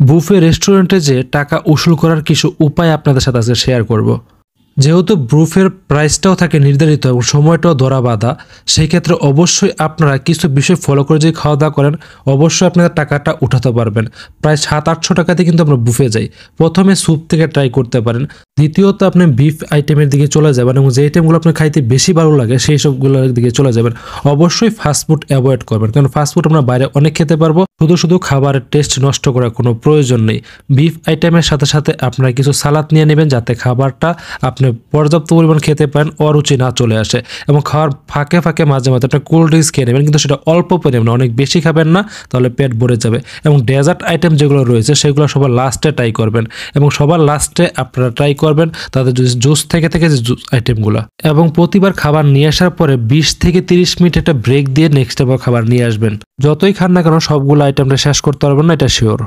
Buffet রেস্টুরেন্টে যে টাকা উসুল করার কিছু উপায় আপনাদের সাথে আজকে শেয়ার করব। যেহেতু বুফের প্রাইসটাও থাকে নির্ধারিত এবং সময়টাও ধরা বাঁধা, সেই ক্ষেত্রে অবশ্যই আপনারা কিছু বিষয় ফলো করে যদি খাওয়া দাওয়া করেন, অবশ্যই আপনাদের টাকাটা উঠাতে পারবেন। প্রায় 700-800 টাকাতে কিন্তু আমরা বুফে যাই। প্রথমে স্যুপ থেকে ট্রাই করতে পারেন, দ্বিতীয়ত আপনি বিফ আইটেমের দিকে চলে যাবেন এবং যে আইটেমগুলো আপনার খাইতে বেশি ভালো লাগে সেই সবগুলোর দিকে চলে যাবেন। অবশ্যই ফাস্টফুড অ্যাভয়েড করবেন, কারণ ফাস্টফুড আমরা বাইরে অনেক খেতে পারবো, শুধু খাবারের টেস্ট নষ্ট করার কোনো প্রয়োজন নেই। বিফ আইটেমের সাথে সাথে আপনারা কিছু সালাদ নিয়ে নেবেন, যাতে খাবারটা আপনি পর্যাপ্ত পরিমাণ খেতে পারেন, অরুচি না চলে আসে। এবং খাওয়ার ফাঁকে ফাঁকে মাঝে মাঝে একটা কোল্ড ড্রিঙ্কস খেয়ে নেবেন, কিন্তু সেটা অল্প পরিমাণে, অনেক বেশি খাবেন না, তাহলে পেট ভরে যাবে। এবং ডেজার্ট আইটেম যেগুলো রয়েছে সেগুলো সবার লাস্টে ট্রাই করবেন, এবং সবার লাস্টে আপনারা ট্রাই করবেন তাদের জুস থেকে যে জুস আইটেমগুলো। এবং প্রতিবার খাবার নিয়ে আসার পরে 20 থেকে 30 মিনিট একটা ব্রেক দিয়ে নেক্সট আবার খাবার নিয়ে আসবেন। যতই খান না কেন সবগুলো আইটেমটা শেষ করতে পারবেন না, এটা শিওর।